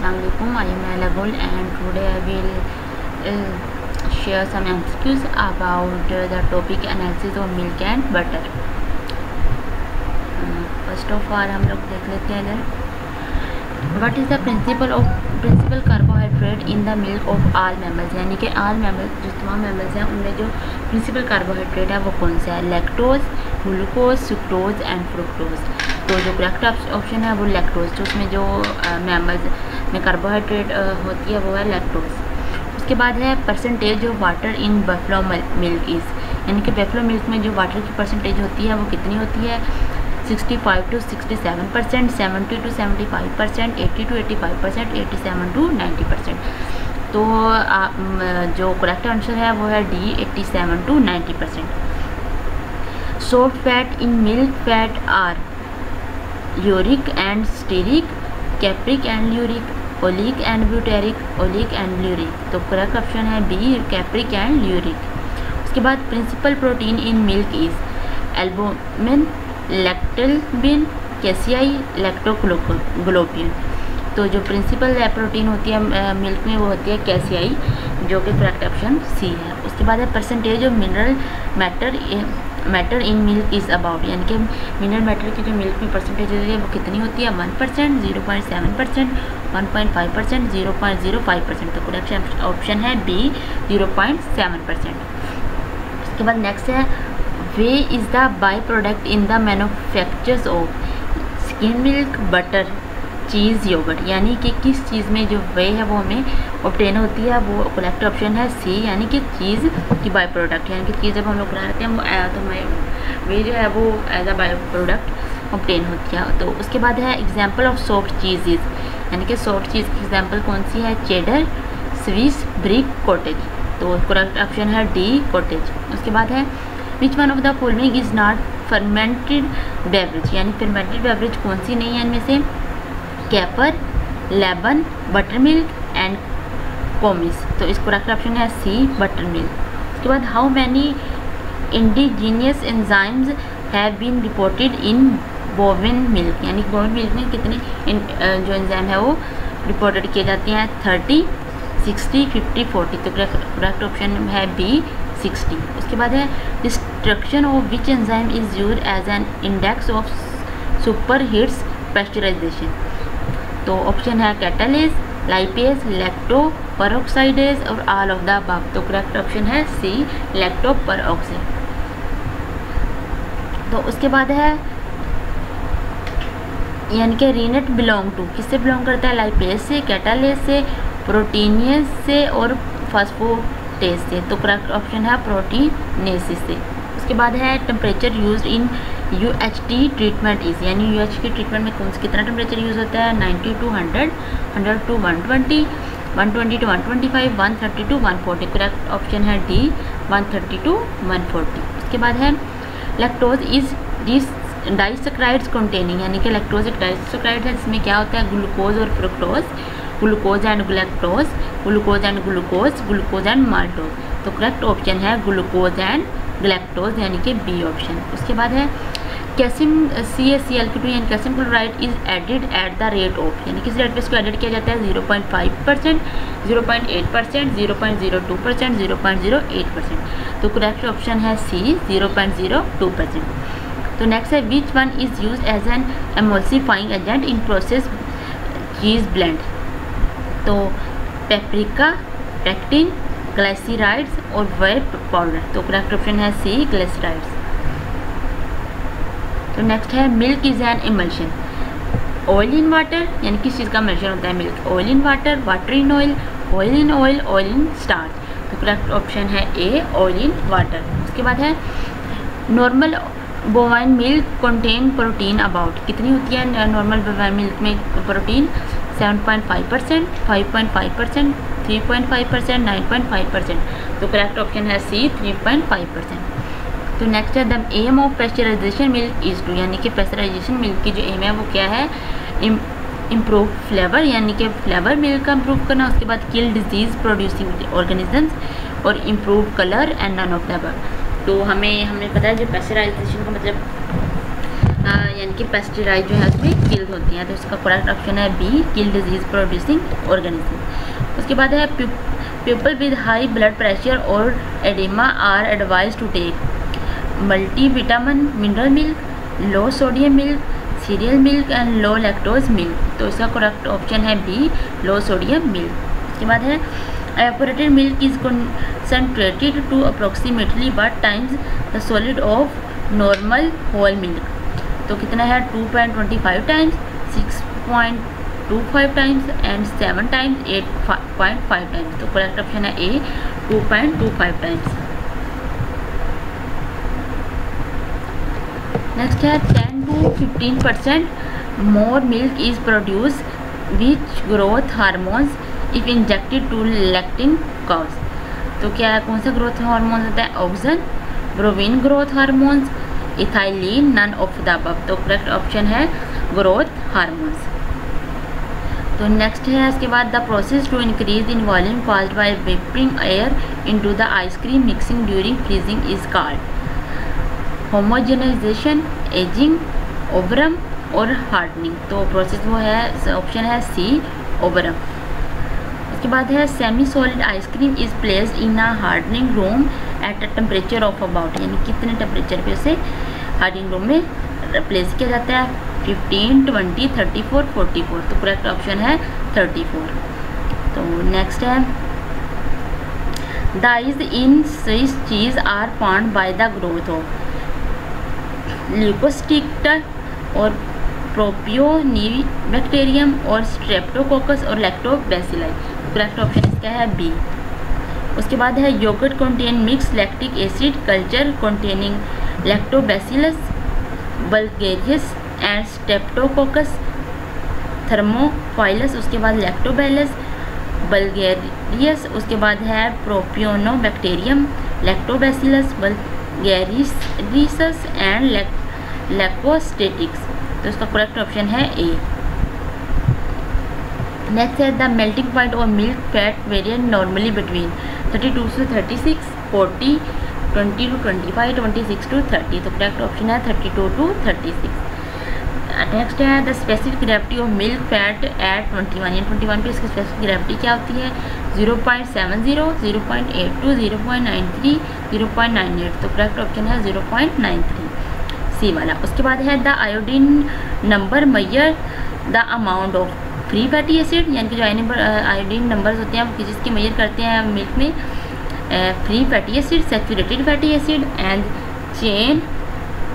Assalamualaikum. I am Ella Gul and today I will share some MCQs about the topic analysis of milk and butter. First of all हम लोग देख लेते हैं इधर what is the principal carbohydrate in the milk of all mammals, यानी कि all mammals जो तमाम mammals हैं उनमें जो principal carbohydrate है वो कौन सा है? Lactose, glucose, sucrose and fructose. तो जो करेक्ट ऑप्शन है वो लैक्टोज, जो उसमें जो मैमल्स में कार्बोहाइड्रेट होती है वो है लैक्टोज। उसके बाद है percentage of water in buffalo milk is, यानी कि बफलो मिल्क में जो वाटर की परसेंटेज होती है वो कितनी होती है? 65 to 67%, 70 to 75%, 80 to 85%, 87 to 90%। तो जो करेक्ट आंसर है वो है D, 87 to 90%। Soft fat in milk fat are uric and stearic, capric and lauric, oleic and butyric, oleic and lauric. तो करेक्ट ऑप्शन है बी, कैप्रिक एंड ल्यूरिक। उसके बाद principal protein in milk is albumin, lactalbumin, casein, lactoglobulin. तो जो principal protein होती है milk में वो होती है कैसियाई, जो कि करेक्ट ऑप्शन सी है। उसके बाद है percentage of mineral matter in milk is about, यानी कि मिनरल मैटर की जो मिल्क में परसेंटेज होती है वो कितनी होती है? 1%, 0.7%, 1.5%, 0.05%। तो करेक्ट ऑप्शन है बी, 0.7%। उसके बाद नेक्स्ट है whey is the by product in the manufactures of skim milk, butter, cheese, yogurt, यानी कि किस चीज़ में जो वे है वो हमें ऑब्टेन होती है, वो करेक्ट ऑप्शन है सी, यानी कि चीज़ की बाई प्रोडक्ट, यानी कि चीज़ जब हम लोग बनाते हैं वो तो वे जो है वो as a by product obtain होती है। तो उसके बाद है एग्जाम्पल ऑफ सॉफ्ट चीज़, यानी कि सॉफ्ट चीज़ की एग्जाम्पल कौन सी है? Cheddar, Swiss, brick, cottage. तो करेक्ट ऑप्शन है डी, कॉटेज। उसके बाद है which one of the following is not fermented beverage, यानी फर्मेंटेड बेवरेज कौन सी नहीं है इनमें से? कैपर, लेबन, बटर मिल्क एंड कोमिस। तो इस करेक्ट ऑप्शन है सी, बटर मिल्क। उसके बाद how many indigenous enzymes have been reported in bovine milk, यानी बोविन मिल्क में कितने जो एंजाइम है वो रिपोर्टेड किए जाते हैं? 30, 60, 50, 40। तो करेक्ट ऑप्शन है बी, 60। उसके बाद है destruction of which enzyme is used as an index of super heats pasteurisation. तो ऑप्शन है कैटालेज, लाइपेज, लैक्टो पेरोक्साइडेज और ऑल ऑफ द अबव। तो करेक्ट ऑप्शन है सी, लैक्टो पेरोक्साइड। तो उसके बाद है यानी कि रीनेट बिलोंग टू, किससे बिलोंग करता है? लाइपेज से, कैटालेज से, प्रोटीनेज से और फास्फोटेज से। तो करेक्ट ऑप्शन है प्रोटीनेसिस से। उसके बाद है temperature used in UHT treatment is, यानी UHT ट्रीटमेंट में कौन सा कितना टेम्परेचर यूज़ होता है? 90 to 100, 100 to 120, 120 to 125, 130 to 140। Correct option है डी, 130 to 140। उसके बाद है लैक्टोज इज़ डाइसैकराइड्स कंटेनिंग, यानी कि लैक्टोज एक डाइसैकराइड है जिसमें क्या होता है? ग्लूकोज और fructose, glucose and galactose, glucose and glucose, glucose and maltose. तो करेक्ट ऑप्शन है ग्लूकोज एंड ग्लैक्टोज, यानी कि बी ऑप्शन। उसके बाद है कैल्शियम CaCl2 यानी calcium chloride is added at the rate of, यानी किस रेट पे इसको एडिट किया जाता है? 0.5%, 0.8%, 0.02%, 0.08%। तो करेक्ट ऑप्शन है सी, 0.02%। तो नेक्स्ट है which one is use as an emulsifying agent in process cheese blend. तो पेपरिका, पेक्टिन, ग्लाइसराइड्स और वेट पाउडर। तो करेक्ट ऑप्शन है सी, ग्लाइसराइड्स। तो नेक्स्ट है milk is an emulsion, oil in water, यानी किस चीज़ का इमल्शन होता है milk? Oil in water, water in oil, oil in oil, oil in starch. तो करेक्ट ऑप्शन है ए, ऑयल इन वाटर। उसके बाद है normal bovine milk contain protein about, कितनी होती है नॉर्मल बोवाइन मिल्क में प्रोटीन? 7.5%, 5.5%, 3.5%, 9.5%। तो करेक्ट ऑप्शन है सी, 3.5%। तो नेक्स्ट है the aim of pasteurisation milk is to, यानी कि पेस्चराइजेशन मिल्क की जो एम है वो क्या है? इम्प्रूव फ्लेवर, यानी कि फ्लेवर मिल्क का इम्प्रूव करना। उसके बाद किल डिजीज़ प्रोड्यूसिंग ऑर्गेनिजम्स और improve colour and none of the above. तो हमने पता है जो पेस्चराइजेशन का मतलब यानी कि पेस्टिसाइड जो है उसमें किल होती हैं। तो इसका करेक्ट ऑप्शन है B, kill disease producing organism. उसके बाद है people with high blood pressure और oedema are advise to take multivitamin mineral milk, low sodium milk, cereal milk and low lactose milk. तो इसका करेक्ट ऑप्शन है B, low sodium milk. उसके बाद है evaporated milk is concentrated to approximately what times the solid of normal whole milk। तो कितना है 2.25 times, 6.25 times and 7 times, 8.5 times. तो करेक्ट ऑप्शन है ए, 2.25 टाइम्स। नेक्स्ट है 10 to 15% more milk is produce which growth hormones if injected to lactating cows. तो क्या कौन सा ग्रोथ हार्मोन होता है? Auxin, bovine growth hormones, ethylene, none of the above. तो करेक्ट ऑप्शन है ग्रोथ हार्मोन्स। तो नेक्स्ट है इसके बाद the process to increase in volume caused by vapouring air into the ice cream mixing during freezing is called homogenisation, ageing, overrun और hardening. तो process वो है, ऑप्शन है सी, ओवरम। उसके बाद है semi solid ice cream is placed in a hardening room at a temperature of about, यानी कितने टेम्परेचर पे उसे हार्डनिंग रूम में प्लेस किया जाता है? 15, 20, 34, 44। तो करेक्ट ऑप्शन है 34। तो नेक्स्ट है the eyes in Swiss cheese are formed by the growth of leuconostoc और प्रोपियोनिबैक्टीरियम और स्ट्रेप्टोकोकस और लैक्टोबैसिलाई। करेक्ट ऑप्शन इसका है बी। उसके बाद है yoghurt contain mix lactic acid culture containing lactobacillus bulgaricus and streptococcus thermophilus. उसके बाद लैक्टोबैसिलस बल्गेरियस। उसके बाद है प्रोपियोनोबैक्टीरियम, लैक्टोबैसिलस बल्गेरियस एंड लैक्टोस्टेटिक्स। तो इसका करेक्ट ऑप्शन है ए। नेक्स्ट है the melting point of milk fat variant normally between 32 to 36, 40, 20 to 25, 26 to 30। तो करेक्ट ऑप्शन है 32 to 36। नेक्स्ट है the specific gravity of milk fat at 21, यानी 21 पे इसकी स्पेसिफिक ग्रेविटी क्या होती है? 0.70, 0.82, 0.93, 0.98। तो करेक्ट ऑप्शन है 0.93, सी वाला। उसके बाद है the iodine number measure the amount of free fatty acid, यानी कि जो आयोडीन नंबर्स होते हैं वो किस की मेजर करते हैं मिल्क में? Free fatty acid, saturated fatty acid and chain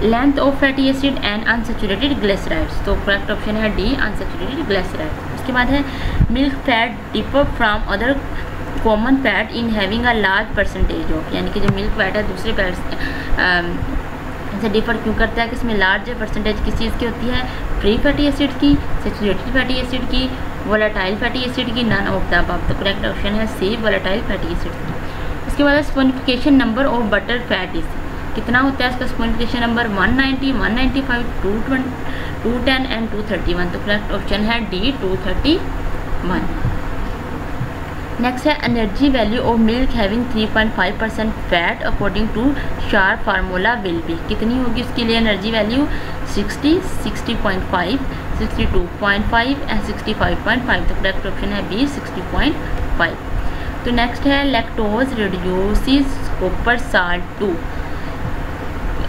length of fatty acid and unsaturated glycerides. तो करेक्ट ऑप्शन है डी, अनसैचुरेटेड ग्लिसराइड्स। उसके बाद है milk fat differ from other common fat in having a large percentage of, यानी कि जो milk fat है दूसरे फैट से डिफर क्यों करता है कि इसमें लार्ज परसेंटेज किस चीज़ की होती है? फ्री फैटी एसिड की, सैचुरेटेड फैटी एसिड की, वोलेटाइल फैटी एसिड की, नन ऑफ द अबव। तो करेक्ट ऑप्शन है सी, वोलेटाइल फैटी एसिड। उसके बाद saponification number of butter fat is कितना होता है? इसका स्पोनिफिकेशन नंबर 190, 195, 210 एंड 231। तो करेक्ट ऑप्शन है डी, 231। नेक्स्ट है energy value of milk having 3.5% fat according to sharp formula will be. कितनी होगी उसके लिए एनर्जी वैल्यू? 60, 60.5, 62.5 एंड 65.5। तो करेक्ट ऑप्शन है बी, 60.5। तो नेक्स्ट है lactose reduces copper salt to,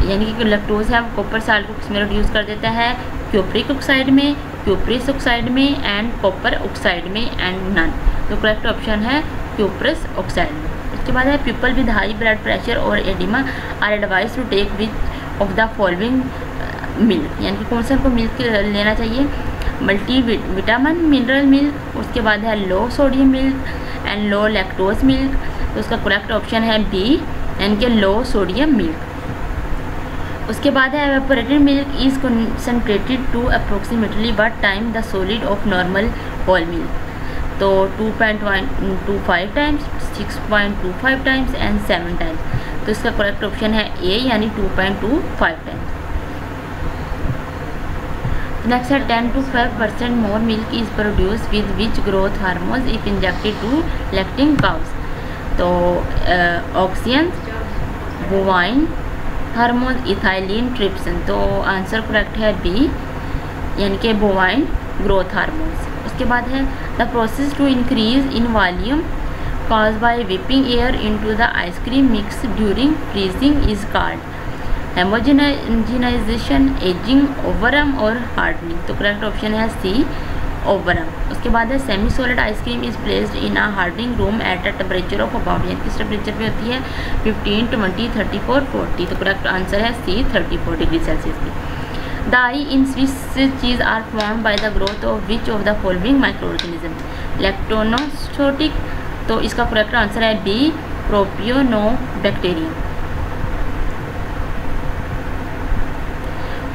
यानी कि लैक्टोज है कॉपर साल्ट को किसमें रिड्यूस कर देता है? क्यूप्रिक ऑक्साइड में, क्यूप्रिस ऑक्साइड में एंड कॉपर ऑक्साइड में एंड नन। तो करेक्ट ऑप्शन है क्यूप्रिस ऑक्साइड में। इसके बाद है people with high blood pressure और oedema are advise to take which of the following milk, यानी कि कौन सा को मिल्क लेना चाहिए? Multi vitamin mineral milk. उसके बाद है low sodium milk and low lactose milk. तो उसका करेक्ट ऑप्शन है बी, यानी कि लो सोडियम मिल्क। उसके बाद है evaporated milk is concentrated to approximately what time the solid of normal whole milk. तो 2.25 टाइम्स, 6.25 टाइम्स एंड 7 टाइम्स। तो इसका करेक्ट ऑप्शन है ए, यानी 2.25 टाइम्स। नेक्स्ट है 10 to 5% more milk is produce with which growth hormones if injected to lactating cows. तो auxin, bovine hormone ethylene trypsin. तो answer correct है B, यानी कि बोवाइन ग्रोथ हार्मोन्स। उसके बाद है the process to increase in volume caused by whipping air into the ice cream mix during freezing is called homogenization, aging, overarm और hardening। तो correct option है सी, overarm। उसके बाद है semi solid ice cream is placed in a hardening room at a temperature of about, यानी किस temperature पे होती है 15, 20, 34, 40। तो करेक्ट आंसर है सी, 34 डिग्री सेल्सियस की। The eye in Swiss cheese are form by the growth of which of the following micro organism, leuconostoc. तो इसका करेक्ट आंसर है B, propionibacterium.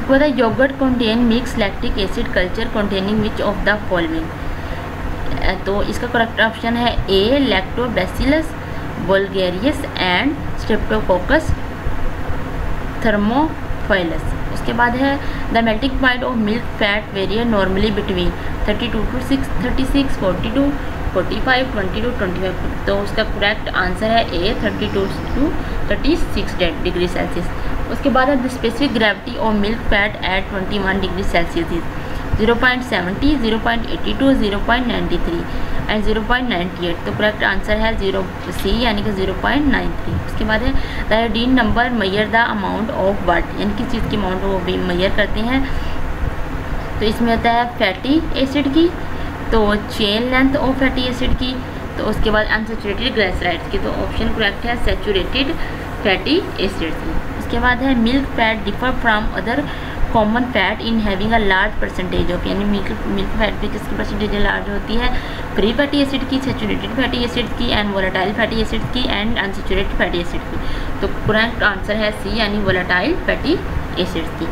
For the yogurt contain mixed lactic acid culture containing which of the following। तो इसका correct option है ए, lactobacillus बुल्गारियस and streptococcus thermophilus. उसके बाद है the melting point of milk fat very normally between 32 to 36, 42, 45, 22, 25। तो उसका correct answer है ए, 32 to 36 degree Celsius. उसके बाद है the specific gravity of milk fat at 21 degree Celsius is 0.70, 0.82, 0.93 and 0.98। तो करेक्ट आंसर है 0 सी, यानी कि 0.93। उसके बाद है the iodine number measure the amount of what, यानी किस चीज़ की अमाउंट वो भी मेजर करते हैं। तो इसमें होता है फैटी एसिड की, तो chain length of fatty acid की, तो उसके बाद अनसेचुरेटेड ग्लिसराइड्स की। तो ऑप्शन करेक्ट है सेचुरेटेड फैटी एसिड्स की। उसके बाद है milk fat differ from other common fat in having a large percentage of, यानी मिल्क फैट पे किसकी परसेंटेज लार्ज होती है, फ्री फैटी एसिड की, सेचुरेटेड फैटी एसिड की एंड वोलेटाइल फैटी एसिड की एंड अनसेचुरेटेड फैटी एसिड की। तो करेक्ट आंसर है सी, यानी वोलेटाइल फैटी एसिड की।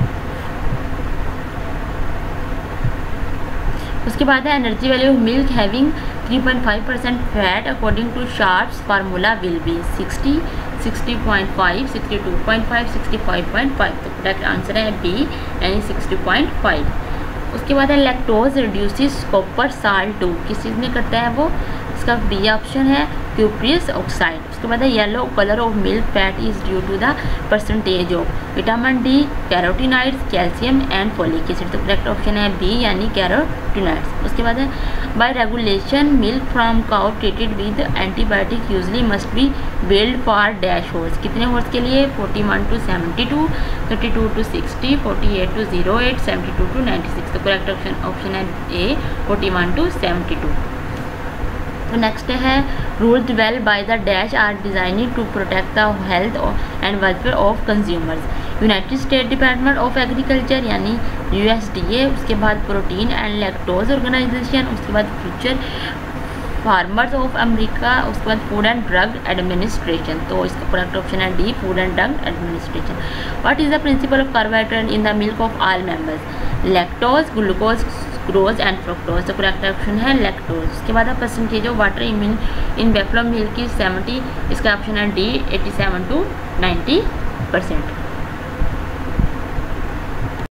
उसके बाद है energy value of milk having 3.5% fat according to Sharp's formula will be 60, 60.5, 62.5, 65.5। तो करेक्ट आंसर है बी, यानी 60.5। उसके बाद है lactose reduces copper salt to, किस चीज़ में करता है वो, इसका बी ऑप्शन है क्यूप्रियस ऑक्साइड। उसके बाद है yellow colour of milk fat is due to the percentage of vitamin D, carotenoids, calcium and folic acid. तो करेक्ट ऑप्शन है बी, यानी कैरोटीनाइड्स। उसके बाद है by regulation milk from cow treated with antibiotic usually must be held for dash hours, कितने hours के लिए 41 to 72, 32 to 60, 48 to 08, 72 to 96। तो करेक्ट ऑप्शन है ए, 41 to 72। तो नेक्स्ट है rules well by the dash are designing to protect the health and welfare of consumers, United State Department of Agriculture यानी USDA। उसके बाद प्रोटीन एंड लैक्टोज ऑर्गेनाइजेशन, उसके बाद future farmers of America, उसके बाद food and drug administration. तो इसका correct option है D, food and drug administration. What is the principal of carbohydrate in the milk of all members, lactose, glucose, ग्रोज and fructose. तो correct option है lactose. उसके बाद percentage of water in buffalo milk की 70, इसका option है D, 87 to 90%।